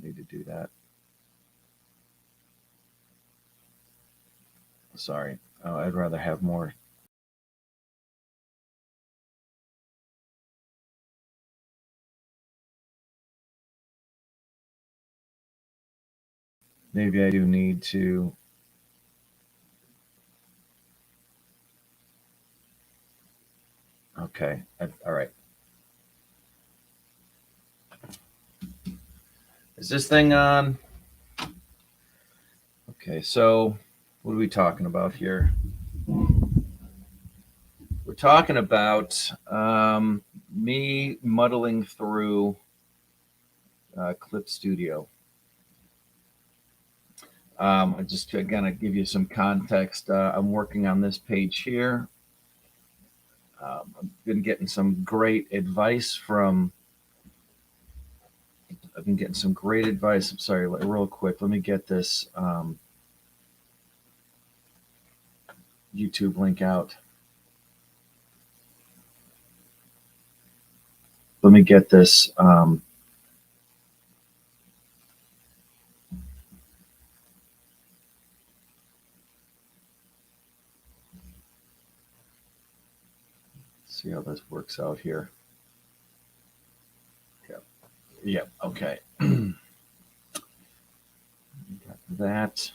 need to do that. Sorry. Oh, I'd rather have more. Maybe I do need to. Okay. All right. Is this thing on? Okay. So, what are we talking about here? We're talking about me muddling through Clip Studio. I'm just going to give you some context. I'm working on this page here. I've been getting some great advice from. I've been getting some great advice. I'm sorry, real quick. Let me get this YouTube link out. Let me get this. See how this works out here. Yep. Okay. Got that.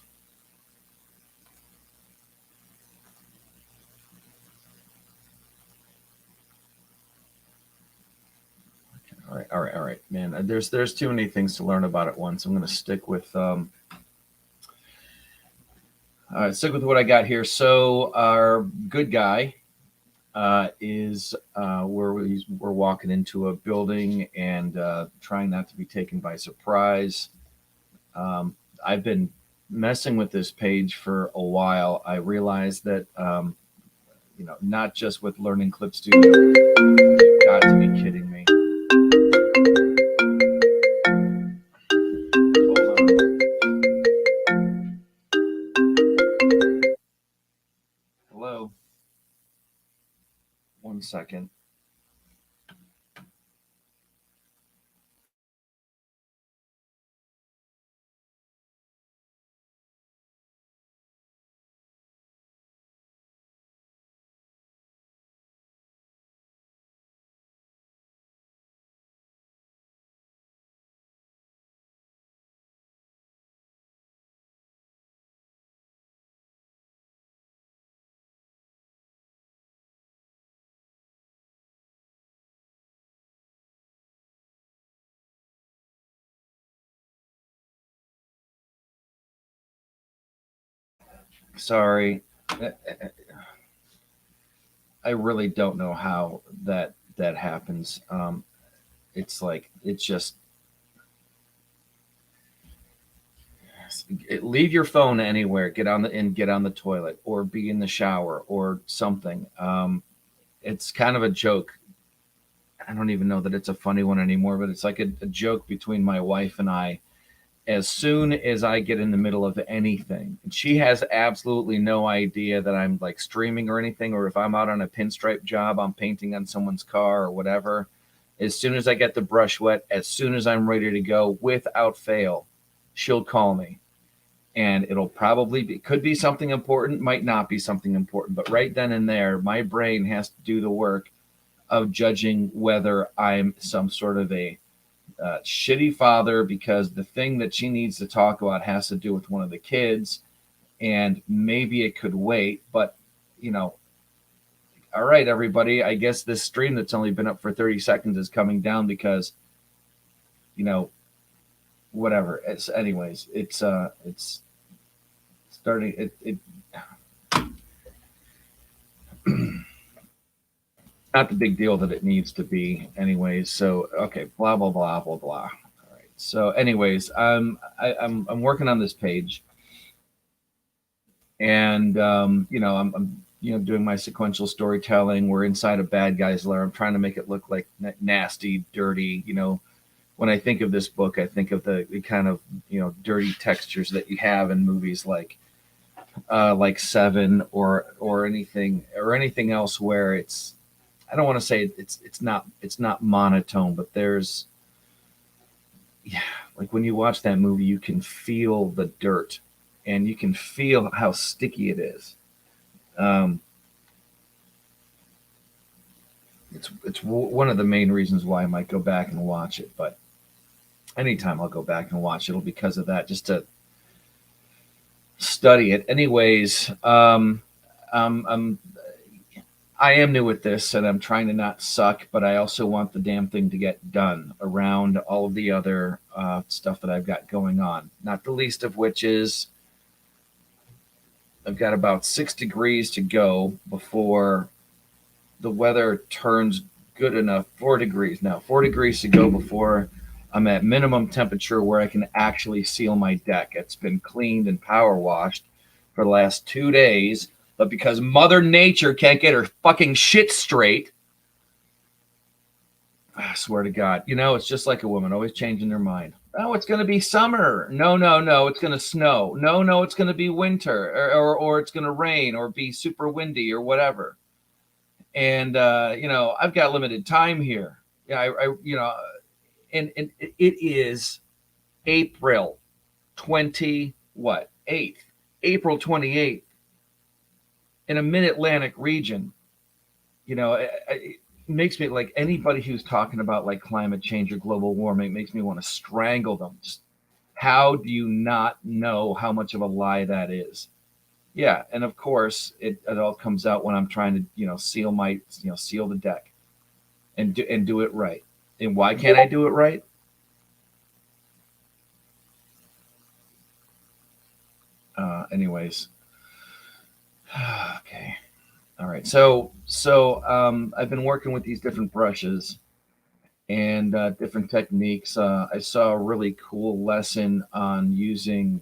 Okay. All right, man. There's too many things to learn about at once. I'm going to stick with what I got here. So our good guy is we're walking into a building and trying not to be taken by surprise. I've been messing with this page for a while. I realized that not just with Learning Clip Studio. You've got to be kidding me. Hello. 1 second. Sorry. I really don't know how that happens. It's like it's just leave your phone anywhere. Get on the toilet or be in the shower or something. It's kind of a joke. I don't even know that it's a funny one anymore, but it's like a joke between my wife and I. As soon as I get in the middle of anything, and she has absolutely no idea that I'm like streaming or anything, or if I'm out on a pinstripe job, I'm painting on someone's car or whatever. As soon as I get the brush wet, as soon as I'm ready to go, without fail, she'll call me. And it'll probably be, could be something important, might not be something important, but right then and there, my brain has to do the work of judging whether I'm some sort of a shitty father because the thing that she needs to talk about has to do with one of the kids, and maybe it could wait. But all right, everybody, I guess this stream that's only been up for 30 seconds is coming down because whatever. It's starting it not the big deal that it needs to be anyways. So okay, blah blah blah blah blah. All right. So anyways, I'm working on this page, and I'm doing my sequential storytelling. We're inside a bad guy's lair. I'm trying to make it look like nasty, dirty. When I think of this book, I think of the kind of dirty textures that you have in movies like Seven or anything else where it's, I don't want to say it's not monotone, but there's yeah, like when you watch that movie, you can feel the dirt, and you can feel how sticky it is. Um, it's one of the main reasons why I might go back and watch it. But anytime I'll go back and watch it'll because of that, just to study it. Anyways, I'm I am new at this, and I'm trying to not suck, but I also want the damn thing to get done around all of the other stuff that I've got going on. Not the least of which is I've got about 6 degrees to go before the weather turns good enough. 4 degrees now, 4 degrees to go before I'm at minimum temperature where I can actually seal my deck. It's been cleaned and power washed for the last 2 days, but because Mother Nature can't get her fucking shit straight, I swear to God, it's just like a woman always changing their mind. Oh, it's going to be summer. No, no, no, it's going to snow. No, no, it's going to be winter, or it's going to rain or be super windy or whatever. And I've got limited time here. Yeah, and it is April 20 what 8th, April 28th in a mid-Atlantic region. It makes me like anybody who's talking about like climate change or global warming makes me want to strangle them. Just how do you not know how much of a lie that is? Yeah, and of course it all comes out when I'm trying to seal the deck and do it right. And why can't I do it right? Anyways, okay, all right. So I've been working with these different brushes and different techniques. I saw a really cool lesson on using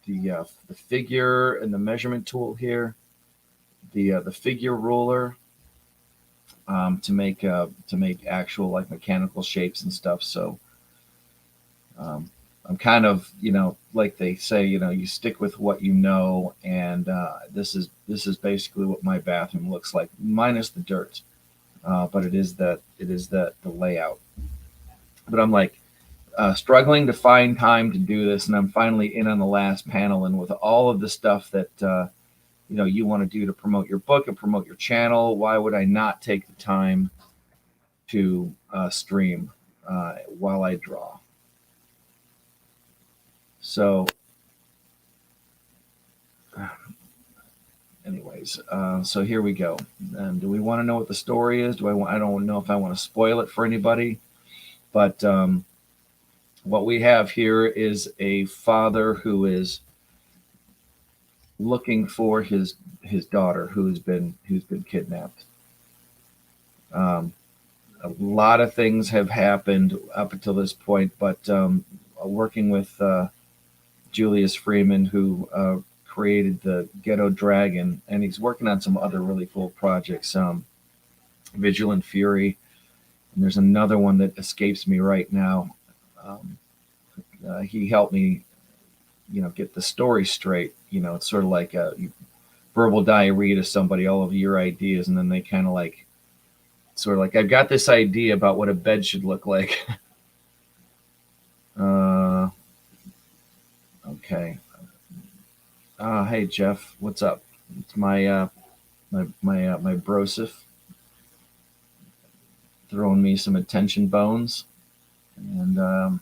the figure and the measurement tool here, the figure ruler, to make actual like mechanical shapes and stuff. So um, I'm kind of like they say, you stick with what you know, and this is basically what my bathroom looks like, minus the dirt. But it is the layout. But I'm like struggling to find time to do this, and I'm finally in on the last panel. And with all of the stuff that you want to do to promote your book and promote your channel, why would I not take the time to stream while I draw? So, anyways, so here we go. And do we want to know what the story is? I don't know if I want to spoil it for anybody, but what we have here is a father who is looking for his daughter who's been kidnapped. Um, a lot of things have happened up until this point, but working with Julius Freeman, who created the Ghetto Dragon, and he's working on some other really cool projects, Vigilant Fury, and there's another one that escapes me right now. Um, he helped me, get the story straight. It's sort of like a verbal diarrhea to somebody, all of your ideas, and then they kind of like, sort of like, I've got this idea about what a bed should look like. Okay. Hey Jeff, what's up? It's my brosif throwing me some attention bones, and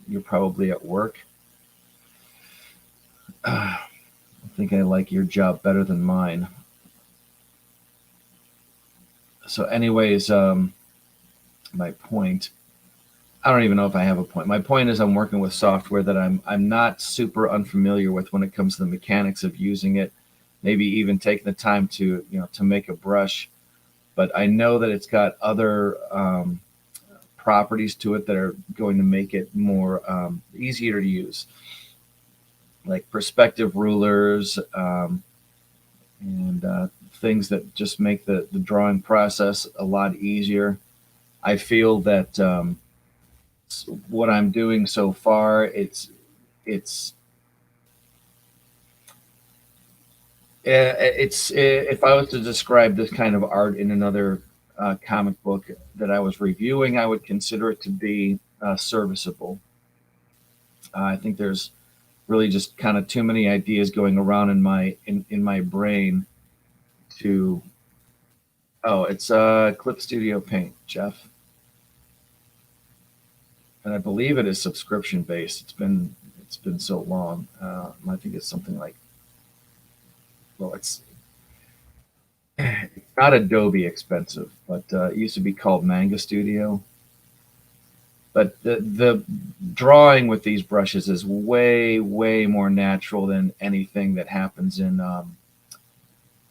you're probably at work. I think I like your job better than mine. So, anyways, my point. I don't even know if I have a point. My point is I'm working with software that I'm not super unfamiliar with when it comes to the mechanics of using it. Maybe even taking the time to make a brush, but I know that it's got other properties to it that are going to make it more easier to use, like perspective rulers, and things that just make the drawing process a lot easier. I feel that what I'm doing so far, it's if I was to describe this kind of art in another comic book that I was reviewing, I would consider it to be serviceable. I think there's really just kind of too many ideas going around in my brain to. Oh, it's Clip Studio Paint, Jeff, and I believe it is subscription based. It's been so long. I think it's something like, well, it's not Adobe expensive, but it used to be called Manga Studio. But the drawing with these brushes is way more natural than anything that happens in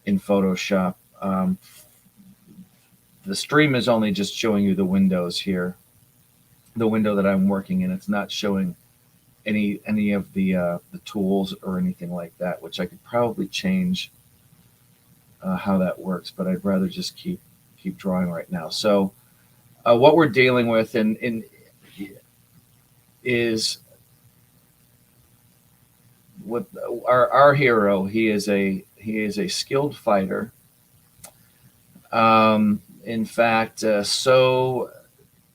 Photoshop. The stream is only just showing you the windows here, the window that I'm working in. It's not showing any of the tools or anything like that, which I could probably change how that works, but I'd rather just keep drawing right now. So what we're dealing with in is with our hero. He is a skilled fighter. In fact, so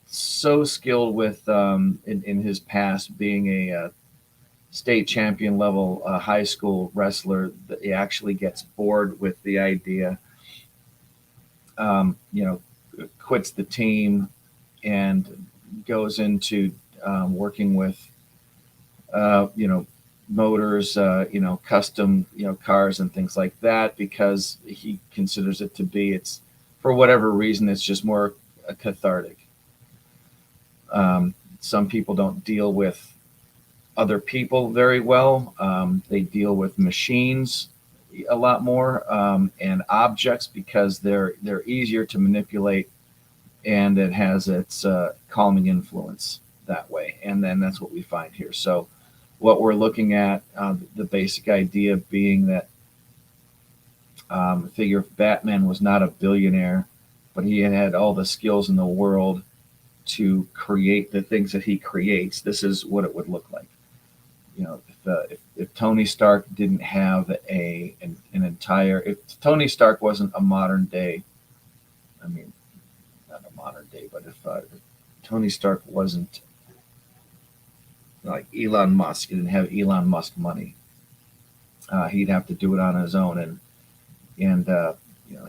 skilled with in his past being a state champion level high school wrestler that he actually gets bored with the idea. You know, quits the team and goes into working with you know, motors, custom, cars and things like that, because he considers it to be, it's for whatever reason, it's just more cathartic. Some people don't deal with other people very well. They deal with machines a lot more, and objects, because they're easier to manipulate, and it has its calming influence that way. And then that's what we find here. So what we're looking at, the basic idea being that figure if Batman was not a billionaire, but he had all the skills in the world to create the things that he creates, this is what it would look like. If Tony Stark didn't have an entire, if Tony Stark wasn't a modern day, I mean, not a modern day, but if Tony Stark wasn't like Elon Musk, he didn't have Elon Musk money, he'd have to do it on his own, and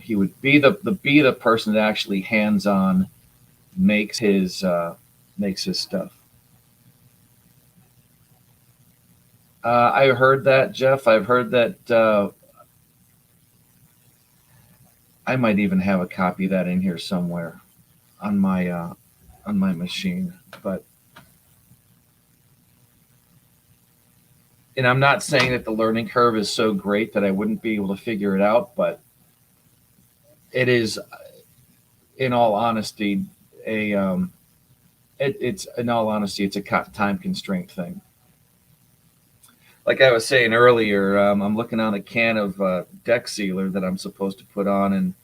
he would be the person that actually hands on makes his stuff. I heard that, Jeff. I've heard that. I might even have a copy of that in here somewhere on my machine. But and I'm not saying that the learning curve is so great that I wouldn't be able to figure it out, but it is, in all honesty, it's in all honesty, it's a time constraint thing. Like I was saying earlier, I'm looking on a can of deck sealer that I'm supposed to put on,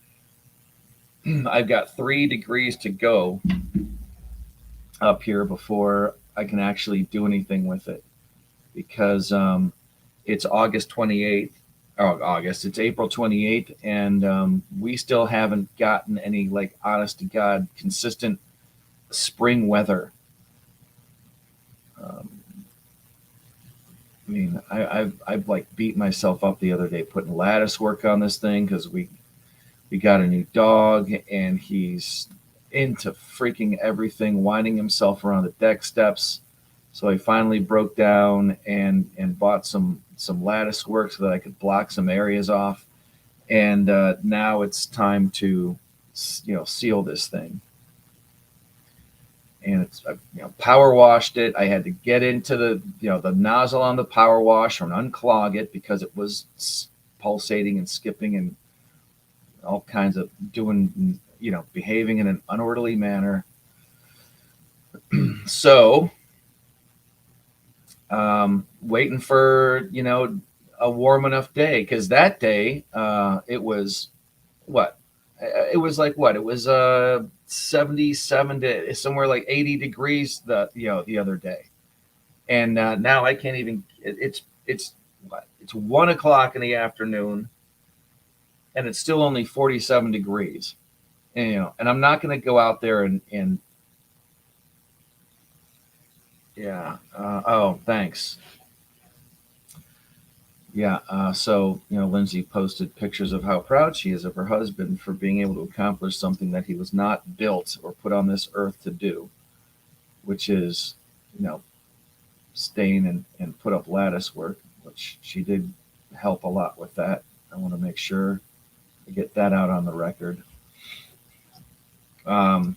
and I've got 3 degrees to go up here before I can actually do anything with it, because it's August 28th. Oh, August. It's April 28th, and we still haven't gotten any, like, honest to God, consistent spring weather. Um, I mean, I've like beat myself up the other day putting lattice work on this thing, because we got a new dog, and he's into freaking everything, winding himself around the deck steps. So I finally broke down and bought some lattice work so that I could block some areas off. And now it's time to seal this thing. And it's power washed it. I had to get into the nozzle on the power wash and unclog it, because it was pulsating and skipping and all kinds of behaving in an unorderly manner. So waiting for a warm enough day, because that day it was what it was like what it was 77 to somewhere like 80 degrees the other day. And now I can't even, it's 1 o'clock in the afternoon, and it's still only 47 degrees. And I'm not going to go out there and Yeah. Oh, thanks. Yeah. So, Lindsay posted pictures of how proud she is of her husband for being able to accomplish something that he was not built or put on this earth to do, which is, you know, stain and put up lattice work, which she did help a lot with that. I want to make sure I get that out on the record. Um,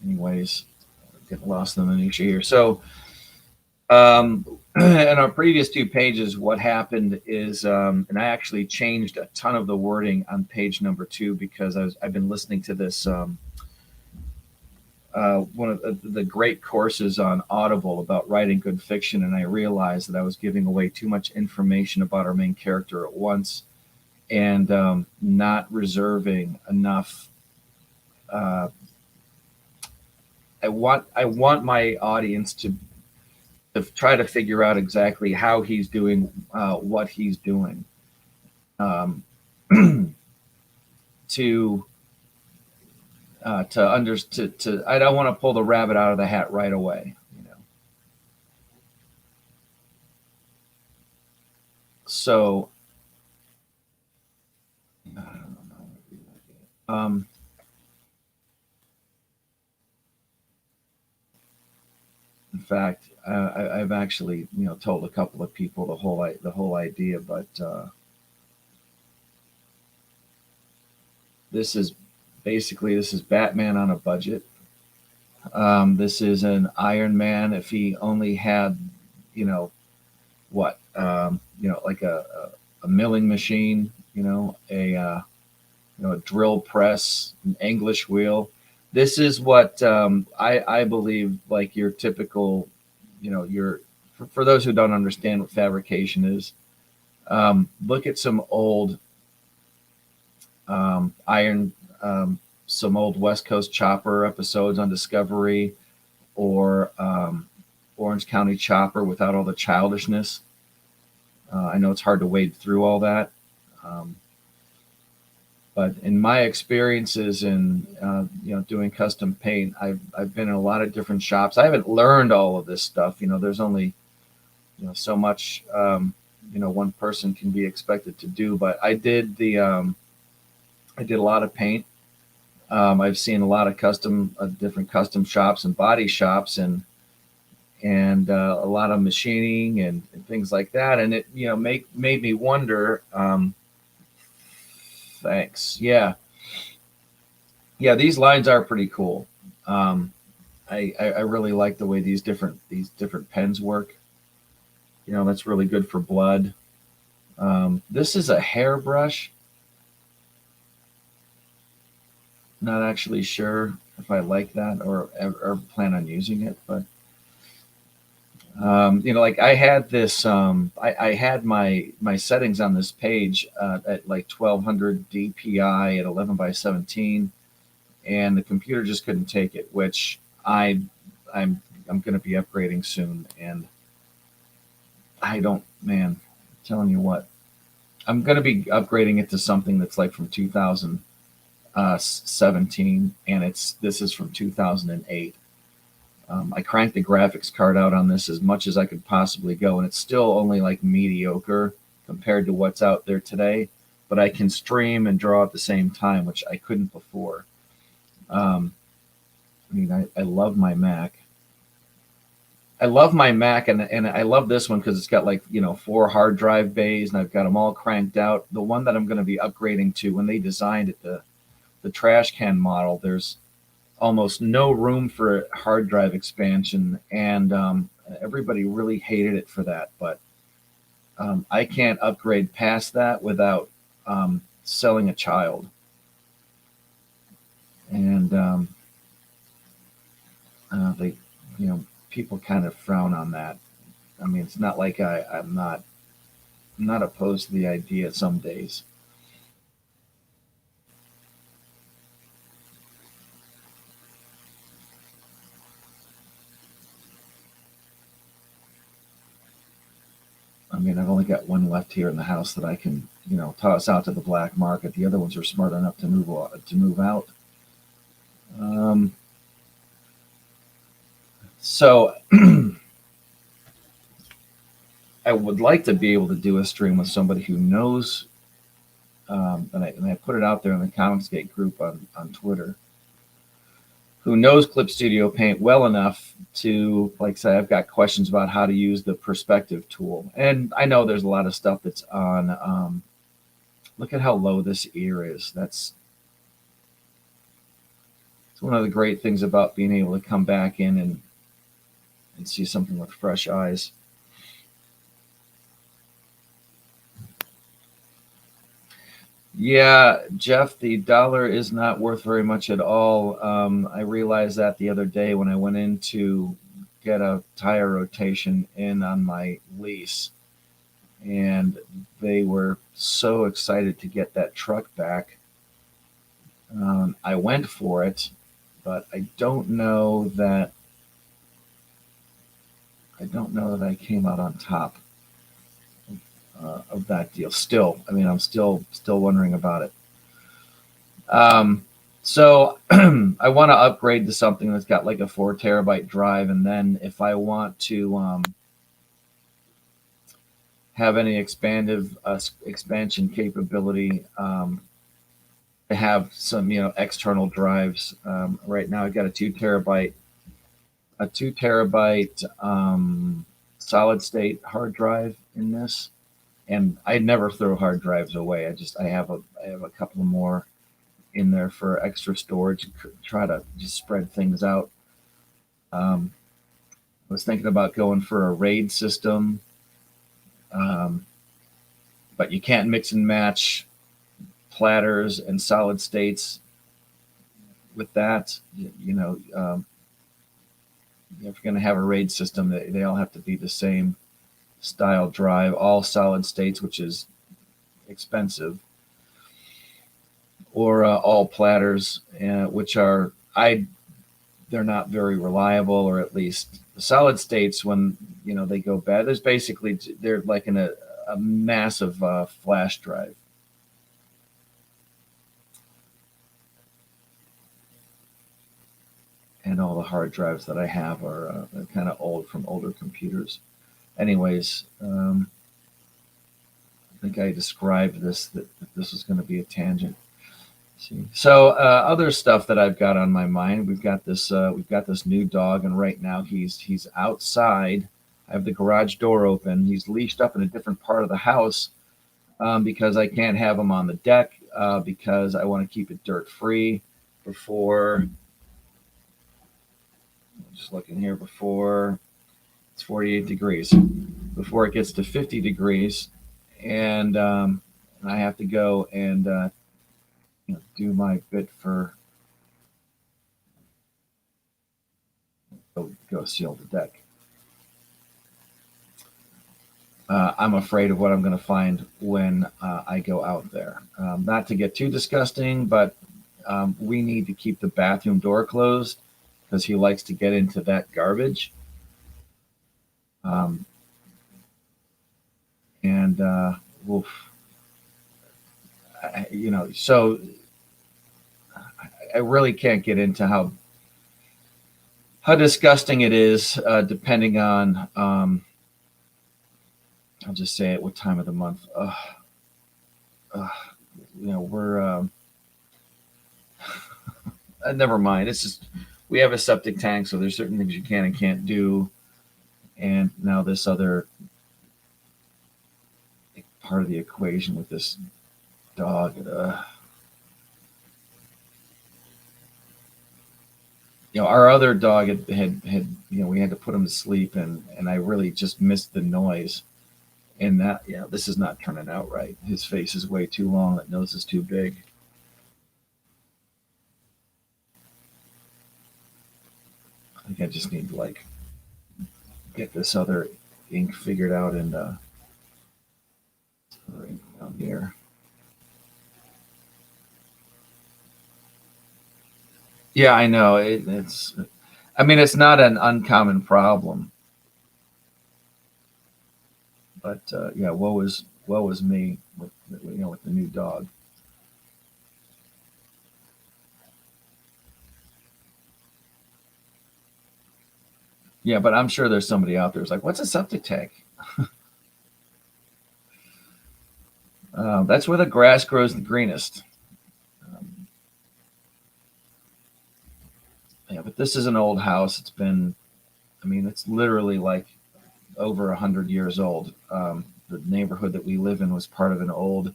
anyways, getting lost in the minutia here. So, in our previous two pages, what happened is, and I actually changed a ton of the wording on page number two because I've been listening to this one of the great courses on Audible about writing good fiction, and I realized that I was giving away too much information about our main character at once, and not reserving enough. Uh, I want my audience to try to figure out exactly how he's doing what he's doing, um, to to I don't want to pull the rabbit out of the hat right away. So I don't know. In fact, I've actually told a couple of people the whole idea, but this is this is Batman on a budget. This is an Iron Man if he only had, you know, what, like a milling machine, a drill press, an English wheel. This is what I believe, like your typical, your for those who don't understand what fabrication is, look at some old iron, some old West Coast Chopper episodes on Discovery, or Orange County Chopper without all the childishness. I know it's hard to wade through all that. Um, but in my experiences in doing custom paint, I've been in a lot of different shops. I haven't learned all of this stuff. There's only so much one person can be expected to do. But I did a lot of paint. I've seen a lot of different custom shops and body shops, and a lot of machining and things like that. And it made me wonder. Thanks. Yeah, yeah. These lines are pretty cool. Um, I really like the way these different pens work. That's really good for blood. This is a hairbrush. Not actually sure if I like that or plan on using it, but like I had this, I had my settings on this page at like 1200 DPI at 11 by 17, and the computer just couldn't take it. Which I'm going to be upgrading soon, and I don't, man, I'm telling you what, I'm going to be upgrading it to something that's like from 2017, and this is from 2008. I cranked the graphics card out on this as much as I could possibly go, and it's still only like mediocre compared to what's out there today. But I can stream and draw at the same time, which I couldn't before. I mean, I love my Mac. I love my Mac, and I love this one because it's got like 4 hard drive bays, and I've got them all cranked out. The one that I'm going to be upgrading to, when they designed it, the trash can model, there's almost no room for hard drive expansion, and everybody really hated it for that. But I can't upgrade past that without selling a child, and they, people kind of frown on that. I mean, it's not like I'm not opposed to the idea some days. I mean, I've only got one left here in the house that I can, toss out to the black market. The other ones are smart enough to move out. Um, let's So I would like to be able to do a stream with somebody who knows, and I put it out there in the Comicsgate group on Twitter, who knows Clip Studio Paint well enough to, like, say, I've got questions about how to use the perspective tool. And I know there's a lot of stuff that's on, look at how low this ear is. That's it's one of the great things about being able to come back in and see something with fresh eyes. Yeah, Jeff, the dollar is not worth very much at all. I realized that the other day when I went in to get a tire rotation in on my lease, and they were so excited to get that truck back. I went for it, but I don't know that I came out on top of that deal. Still, I mean, I'm still wondering about it. So I want to upgrade to something that's got like a 4 terabyte drive, and then if I want to have any expansion capability, to have some external drives. Right now, I got a 2 terabyte solid state hard drive in this, and I never throw hard drives away. I have a couple more in there for extra storage. Try to just spread things out. I was thinking about going for a RAID system, um, but you can't mix and match platters and solid states with that. If you're going to have a RAID system, they all have to be the same style drive, all solid states, which is expensive, or all platters, which are they're not very reliable, or at least the solid states, when they go bad, they're like in a massive flash drive. And all the hard drives that I have are kind of old, from older computers. Anyways, I think I described that this was going to be a tangent. See. So other stuff that I've got on my mind, we've got this new dog, and right now he's outside. I have the garage door open. He's leashed up in a different part of the house, because I can't have him on the deck, because I want to keep it dirt free before. Just looking here, before it's 48 degrees, before it gets to 50 degrees, and I have to go and do my bit for go seal the deck. I'm afraid of what I'm going to find when I go out there. Not to get too disgusting, but we need to keep the bathroom door closed because he likes to get into that garbage. Um, and oof, so I really can't get into how disgusting it is, depending on, I'll just say it, what time of the month. Uh, we're never mind. It's just we have a septic tank, so there's certain things you can and can't do, and now this other part of the equation with this dog. Our other dog had we had to put him to sleep, and I really just missed the noise. And that, this is not turning out right. His face is way too long. That nose is too big. I think I just need to get this other ink figured out, and right down here. Yeah, I know it's. I mean, it's not an uncommon problem, but yeah, woe is me with the new dog. Yeah, but I'm sure there's somebody out there who's like, "What's a septic tank?" That's where the grass grows the greenest. Um, yeah, but this is an old house. It's been, I mean, it's literally like over 100 years old. The neighborhood that we live in was part of an old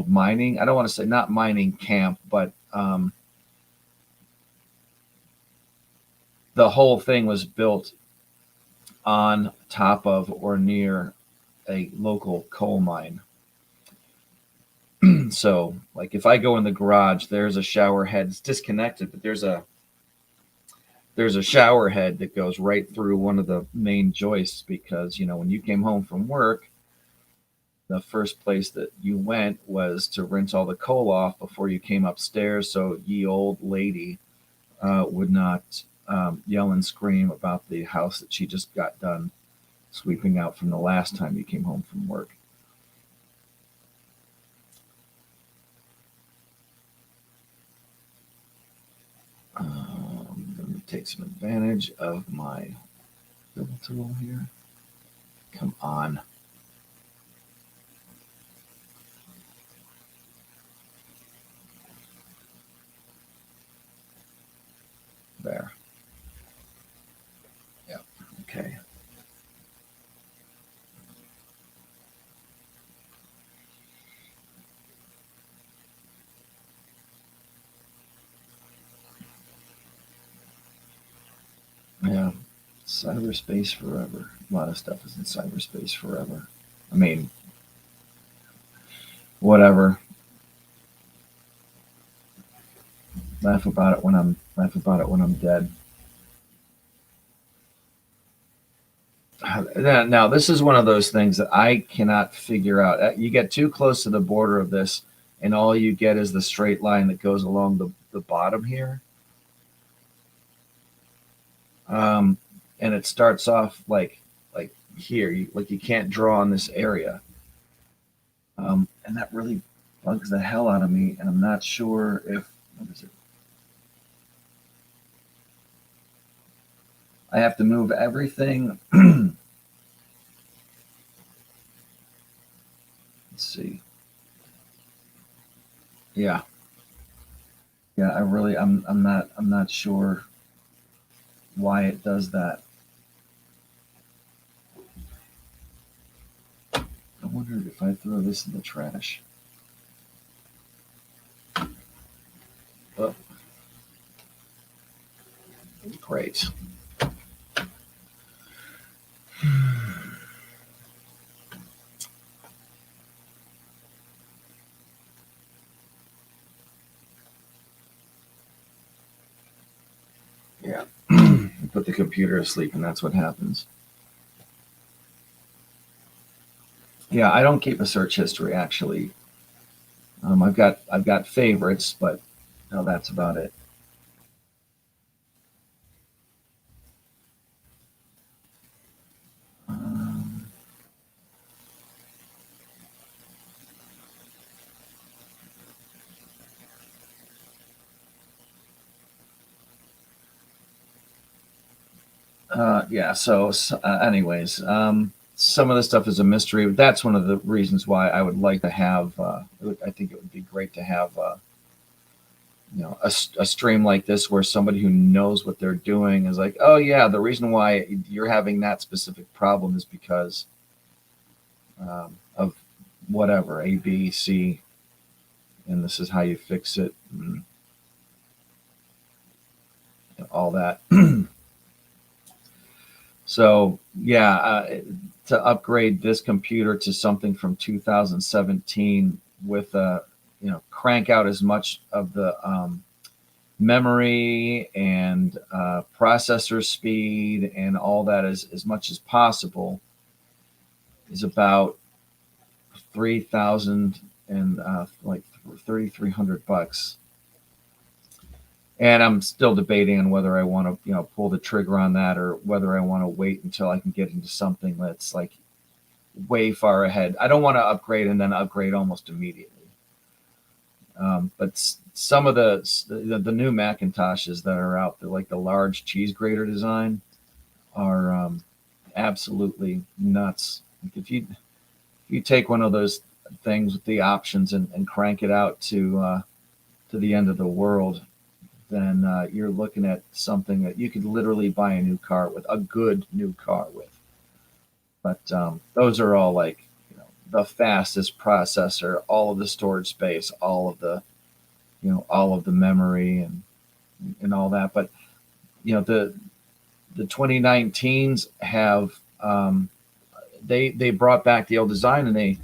mining. I don't want to say not mining camp, but the whole thing was built on top of or near a local coal mine. So, like, if I go in the garage, there's a shower head. It's disconnected, but there's a shower head that goes right through one of the main joists because when you came home from work, the first place that you went was to rinse all the coal off before you came upstairs, so ye old lady would not yell and scream about the house that she just got done sweeping out from the last time you came home from work. Let me take some advantage of my fill tool here. Come on. There. Yeah. Okay. Yeah. Cyberspace forever. A lot of stuff is in cyberspace forever. I mean, whatever. Laugh about it when I'm dead. Now, this is one of those things that I cannot figure out. You get too close to the border of this, and all you get is the straight line that goes along the bottom here. Um, and it starts off like here, like you can't draw on this area, and that really bugs the hell out of me. And I'm not sure if what is it? I have to move everything. Let's see. Yeah, yeah. I'm not sure why it does that. I wonder if I throw this in the trash. Oh, great. Yeah. Put the computer asleep, and that's what happens. Yeah, I don't keep a search history actually. I've got favorites, but no, that's about it. Um, yeah. Anyways, some of the stuff is a mystery. That's one of the reasons why I would like to have. I think it would be great to have, a stream like this where somebody who knows what they're doing is like, oh yeah, the reason why you're having that specific problem is because of whatever A, B, C, and this is how you fix it, and all that. So yeah, to upgrade this computer to something from 2017 with crank out as much of the memory and processor speed and all that as much as possible is about 3,000 and like $3,300. And I'm still debating on whether I want to, pull the trigger on that or whether I want to wait until I can get into something that's like way far ahead. I don't want to upgrade and then upgrade almost immediately. But some of the new Macintoshes that are out there, like the large cheese grater design, are absolutely nuts. Like if you take one of those things with the options and crank it out to the end of the world, then you're looking at something that you could literally buy a new car with, a good new car with. But those are all like, the fastest processor, all of the storage space, all of the all of the memory and all that. But the 2019s have they brought back the old design, and they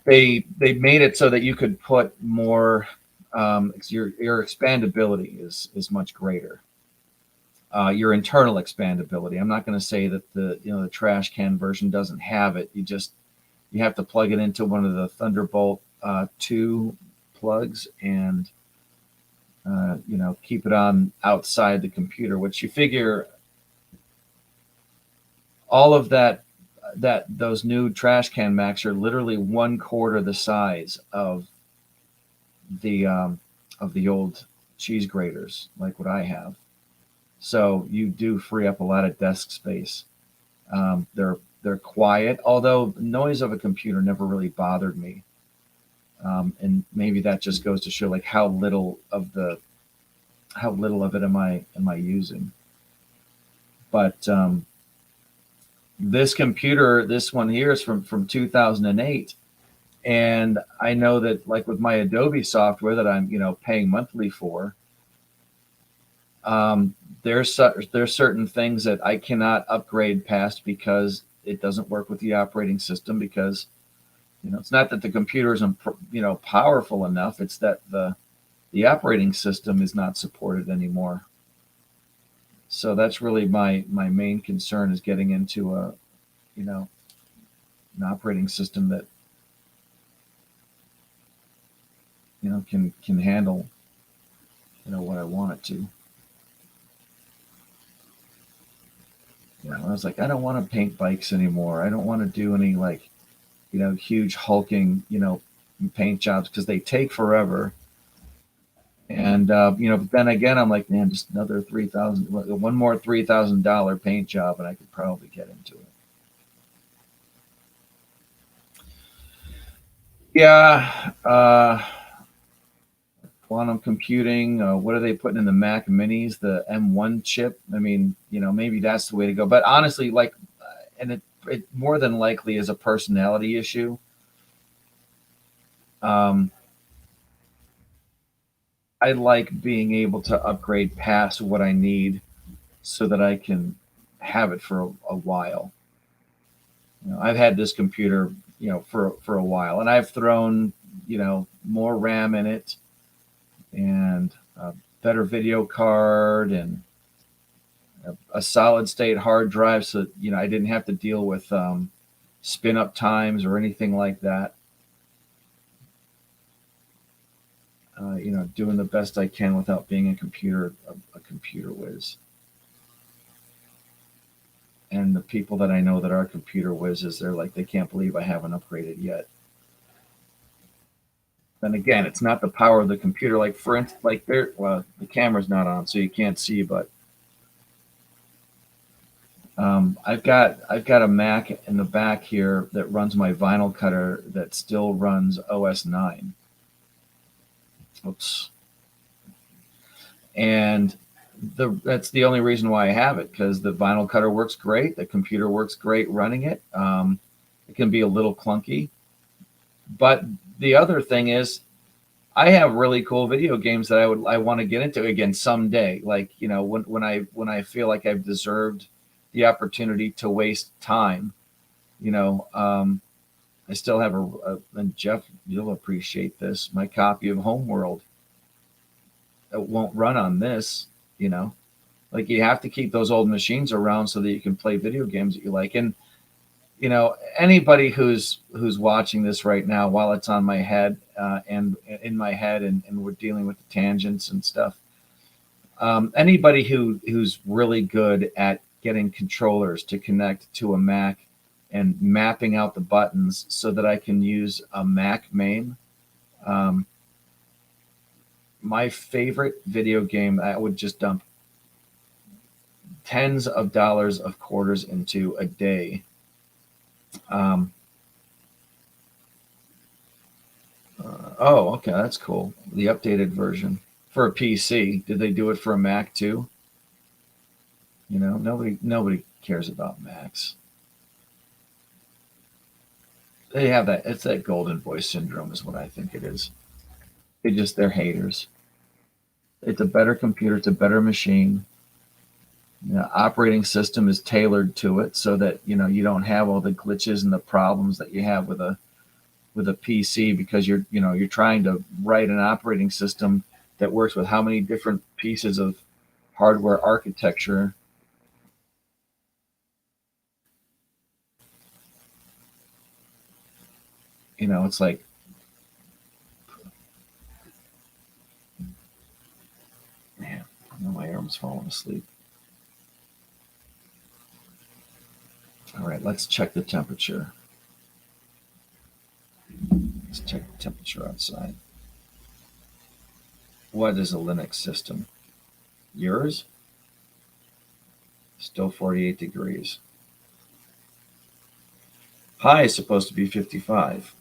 made it so that you could put more. Your expandability is much greater. Your internal expandability. I'm not going to say that the trash can version doesn't have it. You have to plug it into one of the Thunderbolt 2 plugs, and keep it on outside the computer, which you figure all of that those new trash can Macs are literally 1/4 the size the of the old cheese graters, like what I have. So you do free up a lot of desk space. They're quiet, although the noise of a computer never really bothered me. And maybe that just goes to show like how little of it am I using. But this computer, this one here, is from 2008, and I know that, like with my Adobe software that I'm paying monthly for, there's certain things that I cannot upgrade past because it doesn't work with the operating system. Because it's not that the computer isn't powerful enough; it's that the operating system is not supported anymore. So that's really my main concern, is getting into an operating system that can handle what I want it to. I was like, I don't want to paint bikes anymore. I don't want to do any like huge hulking paint jobs, because they take forever. And but then again, I'm like, man, just another one more $3,000 paint job, and I could probably get into it. Yeah, quantum computing. What are they putting in the Mac Minis? The M1 chip. I mean, maybe that's the way to go. But honestly, like, and it more than likely is a personality issue. Um, I like being able to upgrade past what I need so that I can have it for a while. I've had this computer, for a while, and I've thrown, more RAM in it, and a better video card, and a solid state hard drive, so I didn't have to deal with spin up times or anything like that. Doing the best I can without being a computer whiz. And the people that I know that are computer whizzes, they're like, they can't believe I haven't upgraded yet. Then again, it's not the power of the computer. Like, for instance, like well, the camera's not on, so you can't see, but I've got a Mac in the back here that runs my vinyl cutter that still runs OS 9. Oops. And that's the only reason why I have it, because the vinyl cutter works great. The computer works great running it. It can be a little clunky, but the other thing is, I have really cool video games that I want to get into again someday. Like, when I feel like I've deserved the opportunity to waste time. I still have and Jeff, you'll appreciate this, my copy of Homeworld. It won't run on this. Like, you have to keep those old machines around so that you can play video games that you like. And anybody who's watching this right now, while it's on my head and in my head, and we're dealing with the tangents and stuff, anybody who's really good at getting controllers to connect to a Mac and mapping out the buttons so that I can use a Mac MAME, My favorite video game I would just dump tens of dollars of quarters into a day. Um, oh, okay, that's cool. The updated version for a PC. Did they do it for a Mac too? You know, nobody cares about Macs. They have that. It's that golden boy syndrome, is what I think it is. They're haters. It's a better computer. It's a better machine. You know, operating system is tailored to it so that you don't have all the glitches and the problems that you have with a PC, because you're trying to write an operating system that works with how many different pieces of hardware architecture. It's like, man, my arm's falling asleep. All right, let's check the temperature. Let's check the temperature outside. What is a Linux system? Yours? Still 48 degrees. High is supposed to be 55.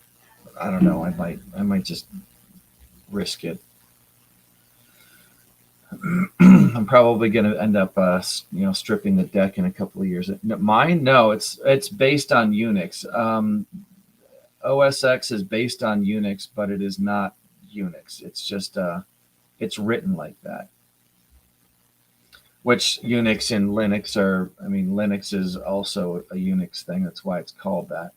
I don't know. I might just risk it. I'm probably going to end up, stripping the deck in a couple of years. No, mine, no, it's based on Unix. OS X is based on Unix, but it is not Unix. It's just it's written like that. Which Unix and Linux are. I mean, Linux is also a Unix thing. That's why it's called that.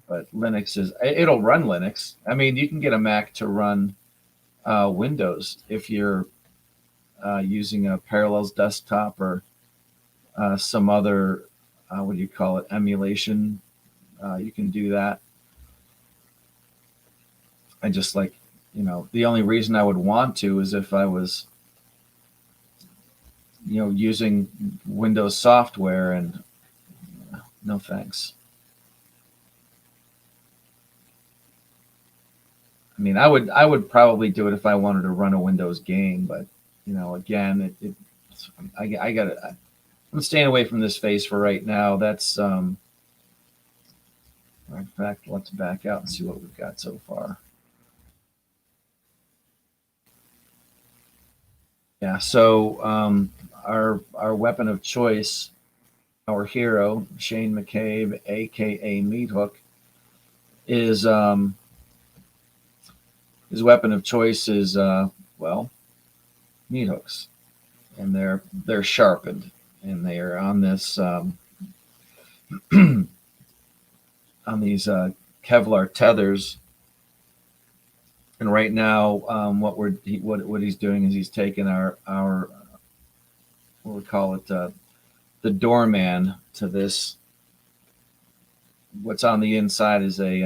But Linux it'll run Linux. I mean, you can get a Mac to run Windows if you're using a Parallels desktop or some other, what do you call it, emulation. You can do that. I just like, the only reason I would want to is if I was, using Windows software, and no thanks. I mean, I would probably do it if I wanted to run a Windows game, but again, I got to. I'm staying away from this face for right now. That's in fact, let's back out and see what we've got so far. Yeah, so our weapon of choice, our hero Shane McCabe, aka Meat Hook, is his weapon of choice is well, meat hooks, and they're sharpened, and they are on this on these Kevlar tethers. And right now, what he's doing is he's taking our what we call it, the doorman to this. What's on the inside is it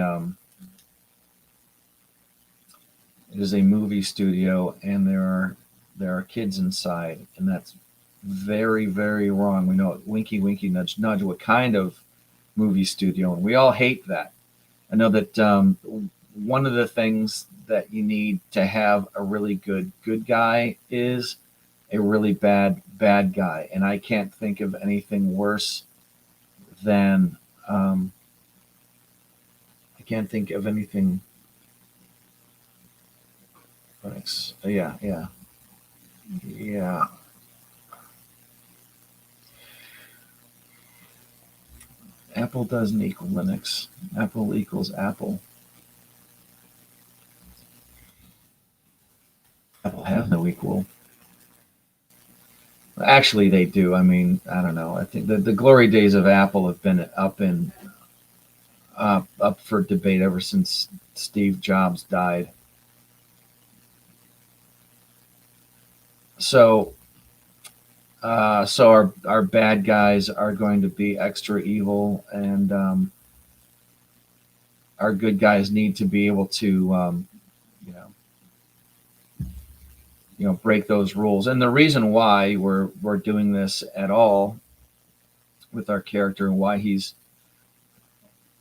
is a movie studio, and there are kids inside, and that's very, very wrong. We know it. Winky, winky, nudge, nudge. What kind of movie studio? And we all hate that. I know that one of the things that you need to have a really good guy is a really bad guy, and I can't think of anything worse than I can't think of anything. Linux. Yeah, yeah, yeah. Apple doesn't equal Linux. Apple equals Apple. Apple has no equal. Actually, they do. I mean, I don't know. I think the glory days of Apple have been up for debate ever since Steve Jobs died. So so our bad guys are going to be extra evil, and our good guys need to be able to you know break those rules. And the reason why we're doing this at all with our character, and why he's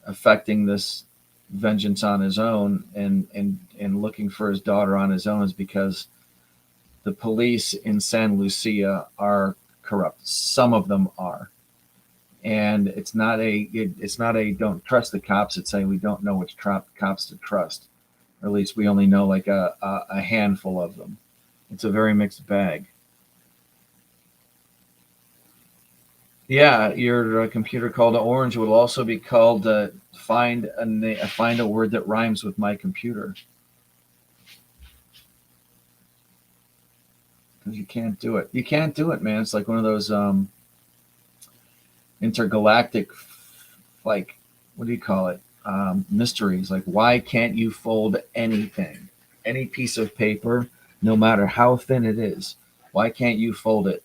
affecting this vengeance on his own and looking for his daughter on his own is because the police in San Lucia are corrupt. Some of them are. And it's not a don't trust the cops. It's saying we don't know which cops to trust, or at least we only know like a handful of them. It's a very mixed bag. Yeah, your computer called orange will also be called find a word that rhymes with my computer, because you can't do it. You can't do it, man. It's like one of those intergalactic, like, what do you call it? Mysteries. Like, why can't you fold anything, any piece of paper, no matter how thin it is? Why can't you fold it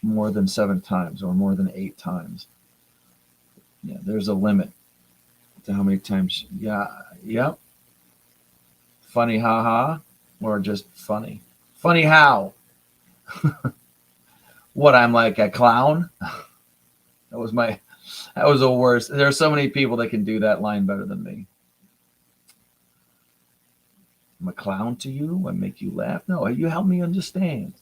more than 7 times or more than 8 times? Yeah, there's a limit to how many times. Yeah, yep. Funny, haha, or just funny. Funny how? What, I'm like a clown? That was my. That was the worst. There are so many people that can do that line better than me. I'm a clown to you. I make you laugh. No, you help me understand.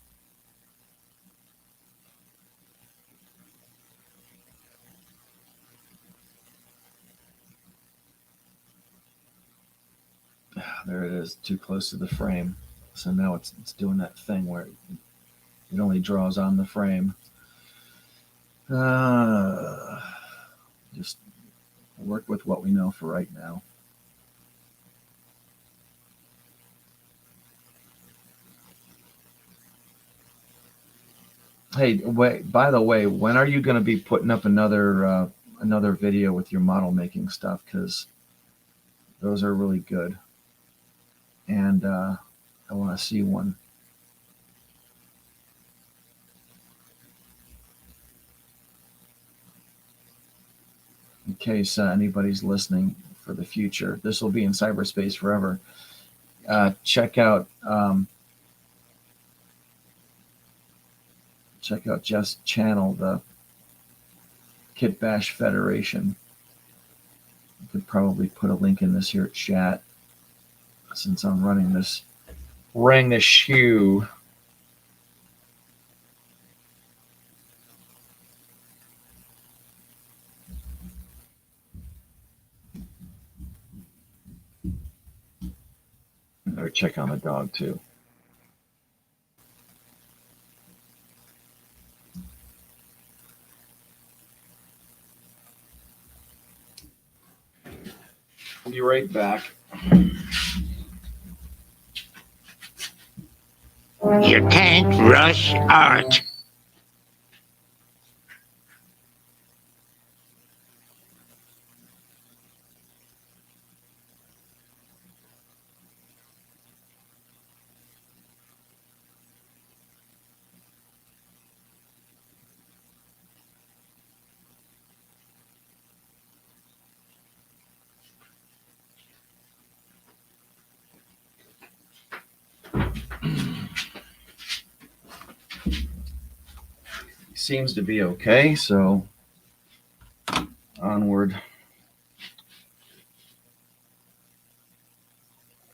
There it is, too close to the frame. So now it's doing that thing where it only draws on the frame. Uh, just work with what we know for right now. Hey, wait. By the way, when are you going to be putting up another video with your model making stuff? Because those are really good, and I want to see one. In case anybody's listening for the future. This will be in cyberspace forever. Check out Jeff's channel, the Kit Bash Federation. I could probably put a link in this here chat since I'm wearing this shoe. Or check on the dog too. I'll be right back. You can't rush art. Seems to be okay, so onward.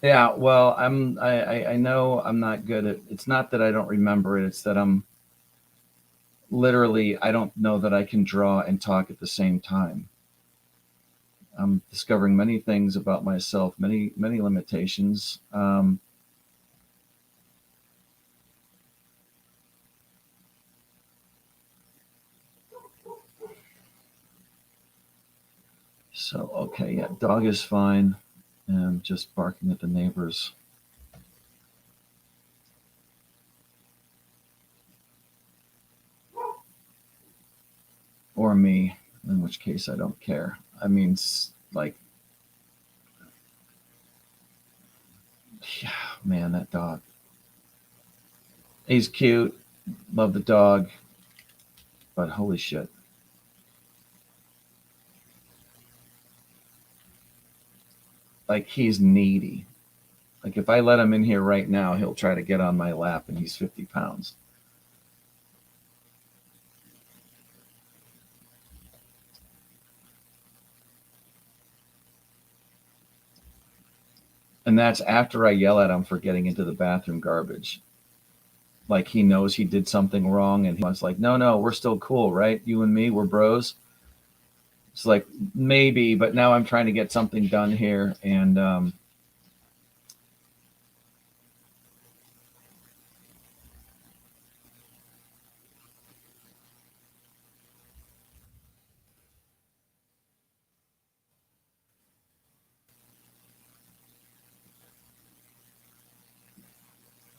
Yeah, well, I know I'm not good at. It's not that I don't remember it. It's that I'm literally I don't know that I can draw and talk at the same time. I'm discovering many things about myself, many limitations. So okay, yeah, dog is fine. And just barking at the neighbors. Or me, in which case I don't care. I mean, like, yeah, man, that dog. He's cute. Love the dog. But holy shit. Like, he's needy. Like, if I let him in here right now, he'll try to get on my lap, and he's 50 pounds. And that's after I yell at him for getting into the bathroom garbage. Like he knows he did something wrong, and he was like, "No, no, we're still cool, right? You and me, we're bros." It's like maybe, but now I'm trying to get something done here, and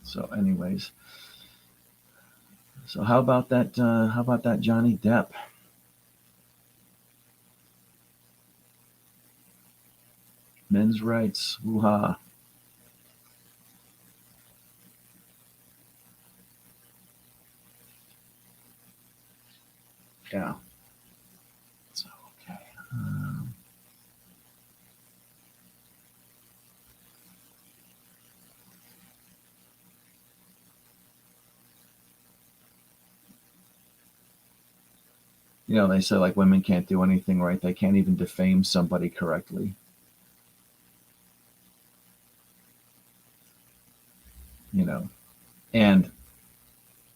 so, anyways. So how about that? How about that Johnny Depp? Men's rights. Woo-ha. Yeah. So, okay. They say like women can't do anything right. They can't even defame somebody correctly. You know, and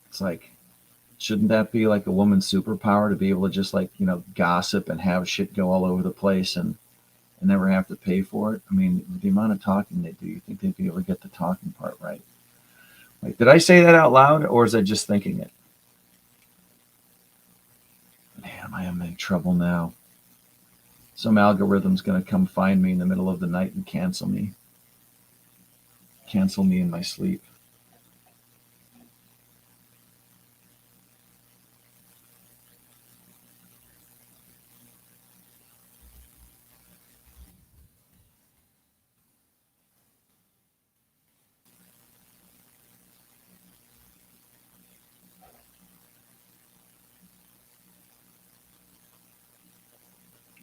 it's like, shouldn't that be like a woman's superpower to be able to just like gossip and have shit go all over the place and never have to pay for it? I mean, the amount of talking they do, you think they'd be able to get the talking part right? Like, did I say that out loud, or is I just thinking it? Man, I am in trouble now. Some algorithm's going to come find me in the middle of the night and cancel me. Cancel me in my sleep.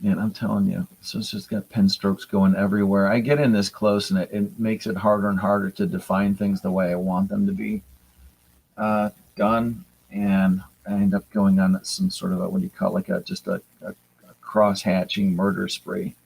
And I'm telling you, so it's just got pen strokes going everywhere. I get in this close, and it makes it harder and harder to define things the way I want them to be done. And I end up going on some sort of what do you call it, like a cross hatching murder spree.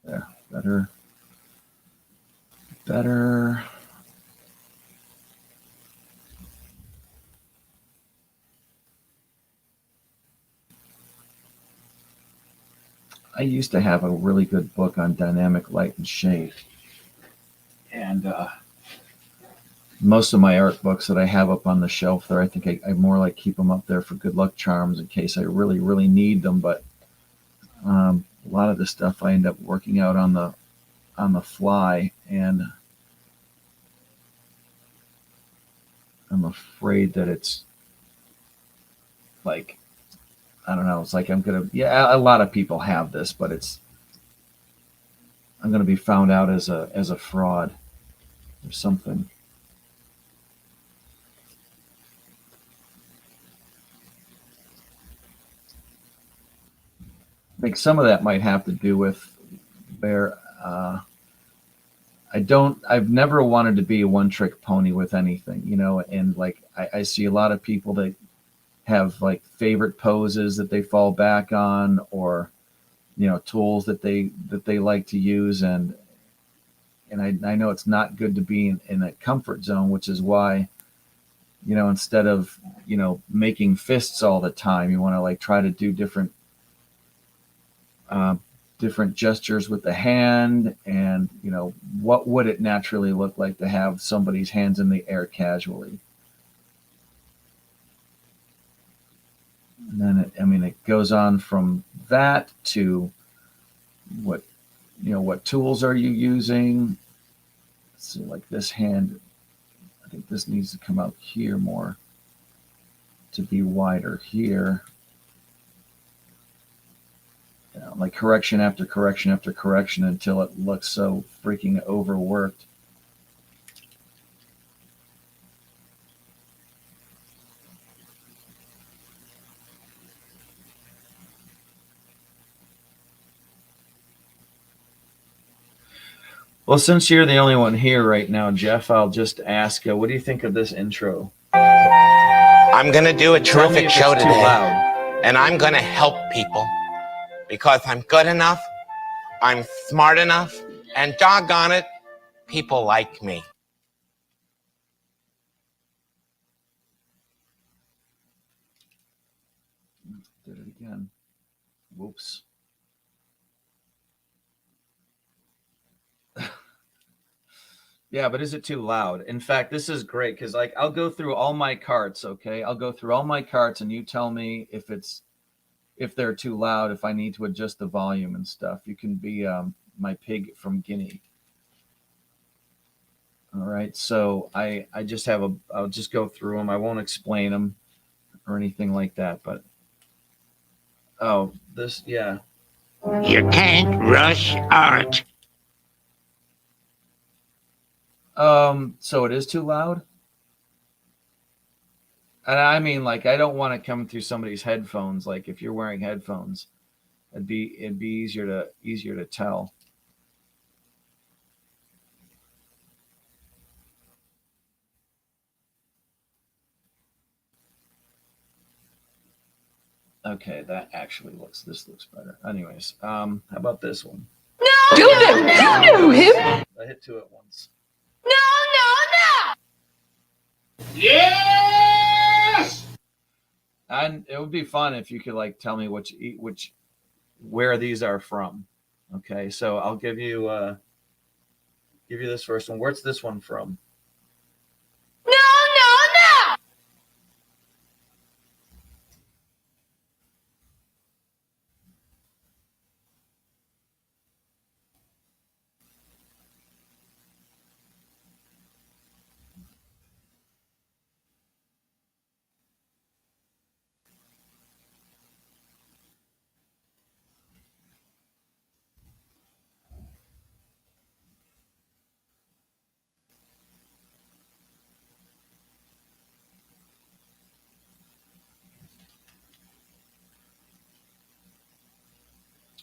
Yeah, better, better. I used to have a really good book on dynamic light and shade, and most of my art books that I have up on the shelf there, I think I more like keep them up there for good luck charms in case I really, really need them. But a lot of the stuff I end up working out on the fly, and I'm afraid that it's like, I don't know. It's like I'm gonna, yeah. A lot of people have this, but I'm gonna be found out as a fraud or something. I think some of that might have to do with where I've never wanted to be a one trick pony with anything, and like I see a lot of people that have like favorite poses that they fall back on, or tools that they like to use, and I know it's not good to be in a comfort zone, which is why instead of making fists all the time, you want to like try to do uh, different gestures with the hand, and what would it naturally look like to have somebody's hands in the air casually. And then it goes on from that to what what tools are you using. So like this hand, I think this needs to come out here more to be wider here. Like correction after correction after correction until it looks so freaking overworked. Well, since you're the only one here right now, Jeff, I'll just ask, what do you think of this intro? I'm going to do a Tell me terrific if show it's too today. loud. And I'm going to help people because I'm good enough, I'm smart enough, and doggone it, people like me. Did it again. Whoops. Yeah, but is it too loud? In fact, this is great because like I'll go through all my carts, okay? I'll go through all my carts and you tell me if they're too loud, if I need to adjust the volume and stuff. You can be my pig from Guinea. All right. So I just have I'll just go through them. I won't explain them or anything like that, but oh, this yeah. You can't rush art. So it is too loud? And I mean, like, I don't want to come through somebody's headphones. Like, if you're wearing headphones, it'd be easier to tell. Okay, this looks better. Anyways, how about this one? No, you know him. I hit two at once. No. Yes! And it would be fun if you could like tell me where these are from. Okay, so I'll give you this first one. Where's this one from? No.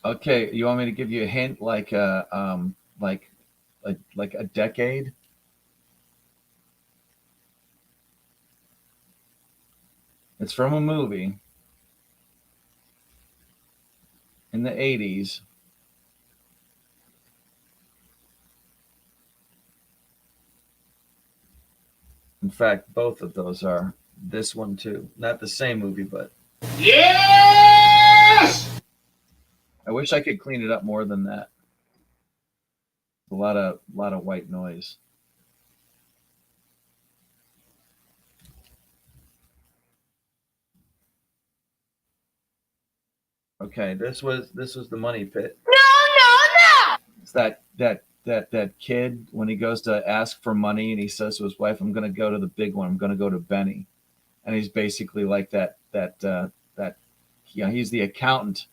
Okay, you want me to give you a hint, like like a decade? It's from a movie in the 80s. In fact, both of those are. This one too. Not the same movie, but Yes! I wish I could clean it up more than that. A lot of white noise. Okay, this was the Money Pit. No. It's that kid when he goes to ask for money and he says to his wife, "I'm going to go to the big one. I'm going to go to Benny," and he's basically like that. Yeah, he's the accountant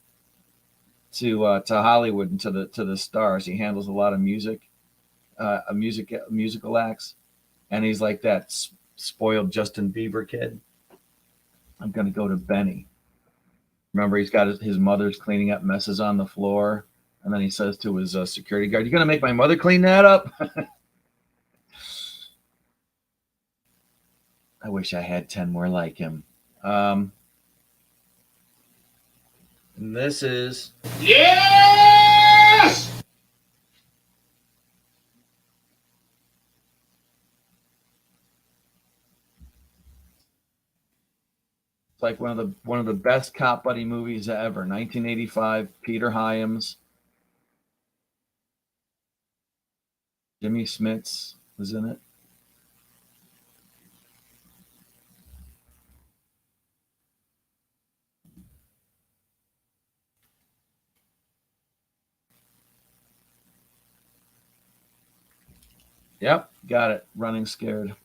to Hollywood and to the stars. He handles a lot of musical acts, and he's like that spoiled Justin Bieber kid. I'm going to go to Benny. Remember, he's got his mother's cleaning up messes on the floor. And then he says to his security guard, "You going to make my mother clean that up?" I wish I had 10 more like him. And this is. Yes! It's like one of the best cop buddy movies ever. 1985, Peter Hyams. Jimmy Smits was in it. Yep, got it. Running Scared.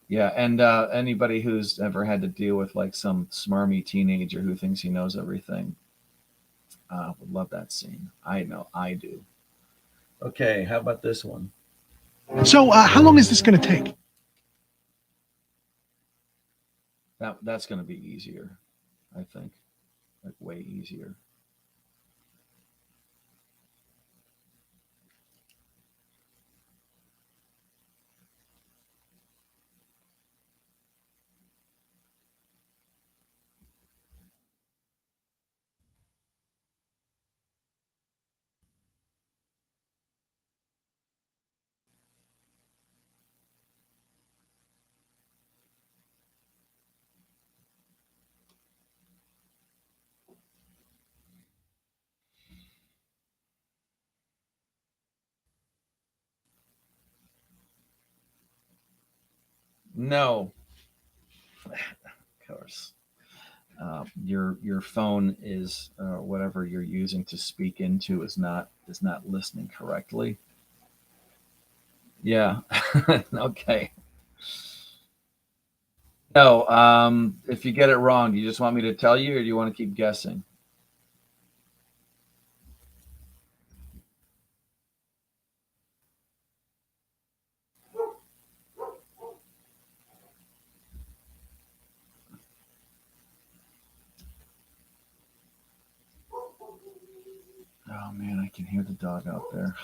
Yeah, and anybody who's ever had to deal with like some smarmy teenager who thinks he knows everything would love that scene. I know, I do. Okay, how about this one? So, how long is this going to take? That's going to be easier, I think, like way easier. No. Of course. Your phone is whatever you're using to speak into is not listening correctly. Yeah. Okay. No. If you get it wrong, do you just want me to tell you, or do you want to keep guessing? Oh man, I can hear the dog out there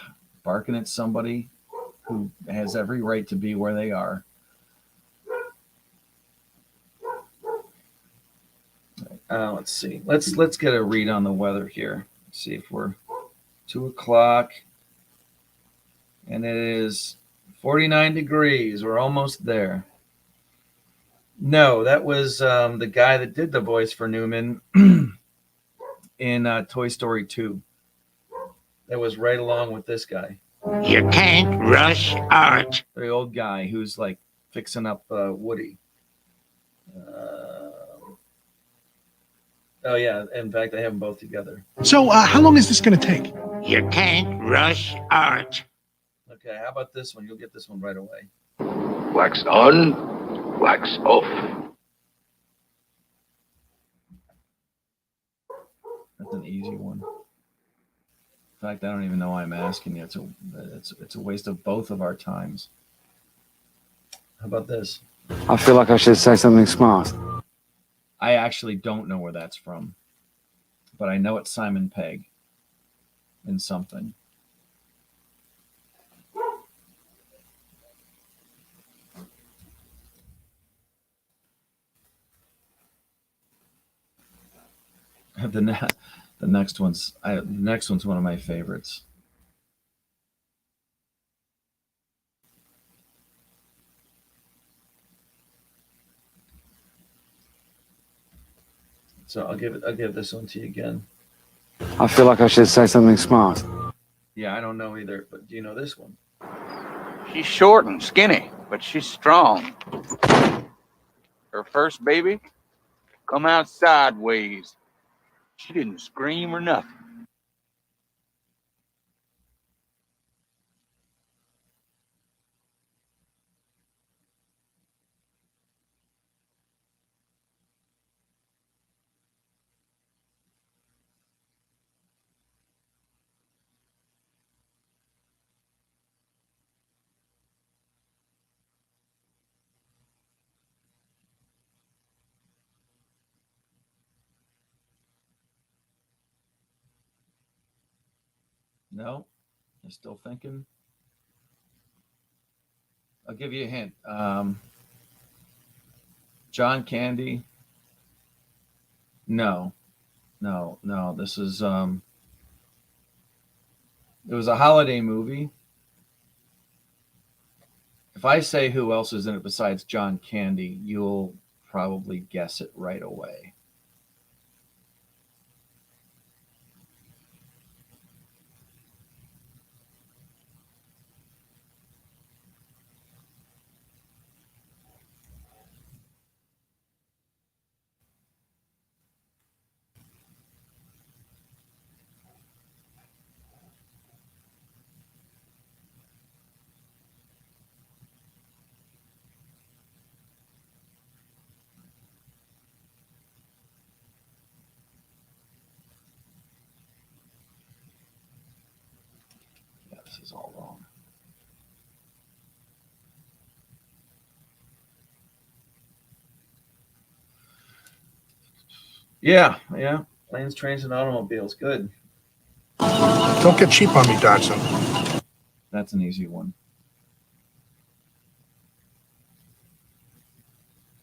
barking at somebody who has every right to be where they are. Let's see. Let's get a read on the weather here. See if we're 2 o'clock, and it is 49 degrees. We're almost there. No, that was the guy that did the voice for Newman in Toy Story 2. That was right along with this guy. You can't rush art. The old guy who's like fixing up Woody. Oh yeah, in fact, I have them both together. So, how long is this going to take? You can't rush art. Okay, how about this one? You'll get this one right away. Wax on, wax off. That's an easy one. In fact, I don't even know why I'm asking you. It's a waste of both of our times. How about this? I feel like I should say something smart. I actually don't know where that's from, but I know it's Simon Pegg in something. The next one's one of my favorites. So I'll give this one to you again. I feel like I should say something smart. Yeah, I don't know either, but do you know this one? She's short and skinny, but she's strong. Her first baby come out sideways. She didn't scream or nothing. No? You're still thinking? I'll give you a hint. John Candy. No. This is it was a holiday movie. If I say who else is in it besides John Candy, you'll probably guess it right away. Yeah, this is all wrong. Yeah. Planes, trains, and automobiles. Good. Don't get cheap on me, Dodson. That's an easy one.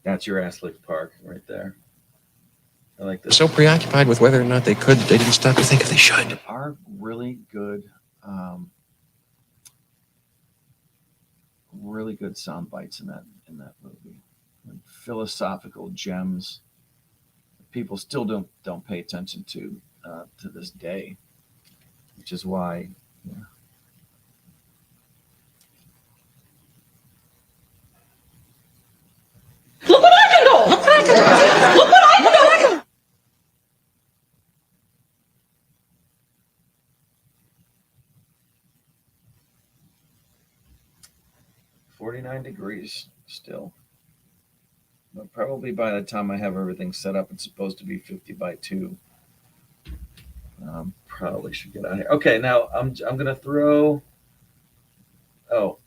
That's your ass licked park right there. I like this. So preoccupied with whether or not they could, they didn't stop to think if they should. There are really good sound bites in that movie. Like philosophical gems people still don't pay attention to this day, which is why. Yeah. Look what I done! 49 degrees still. But probably by the time I have everything set up, it's supposed to be 50 by 2. Probably should get out of here. Okay, now I'm gonna throw. Oh,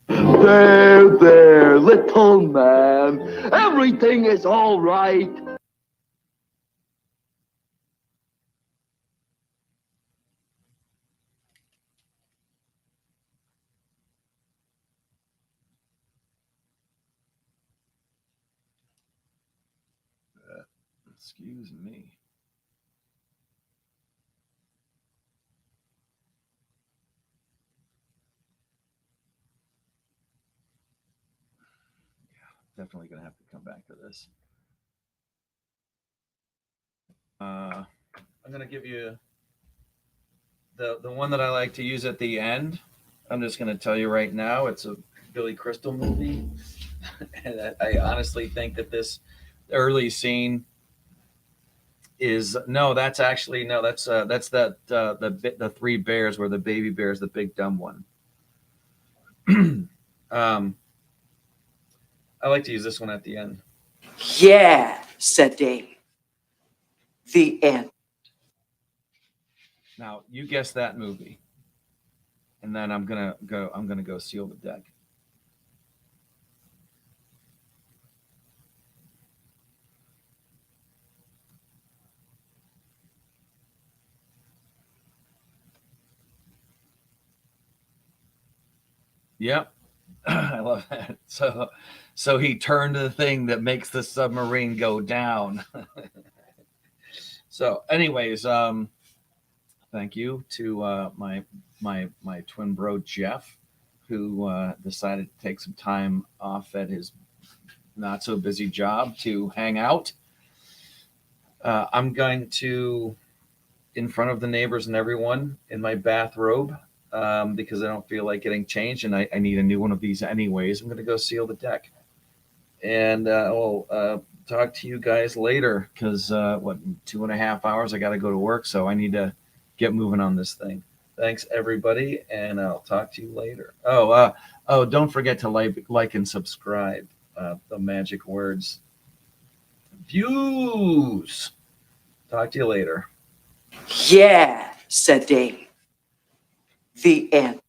There, little man. Everything is all right. excuse me. Definitely gonna have to come back to this. I'm gonna give you the one that I like to use at the end. I'm just gonna tell you right now, it's a Billy Crystal movie, and I honestly think that this early scene is no. That's actually no. That's that the three bears where the baby bear is the big dumb one. I like to use this one at the end. Yeah, said Dave. The end. Now you guess that movie, and then I'm gonna go seal the deck. Yep. I love that. So he turned the thing that makes the submarine go down. So anyways, thank you to my twin bro Jeff, who decided to take some time off at his not so busy job to hang out. I'm going to, in front of the neighbors and everyone, in my bathrobe, because I don't feel like getting changed, and I need a new one of these anyways. I'm going to go seal the deck, and I'll talk to you guys later, because 2.5 hours I got to go to work, so I need to get moving on this thing. Thanks everybody, and I'll talk to you later. Don't forget to like and subscribe. The magic words. Views. Talk to you later. Yeah, said Dave. The end.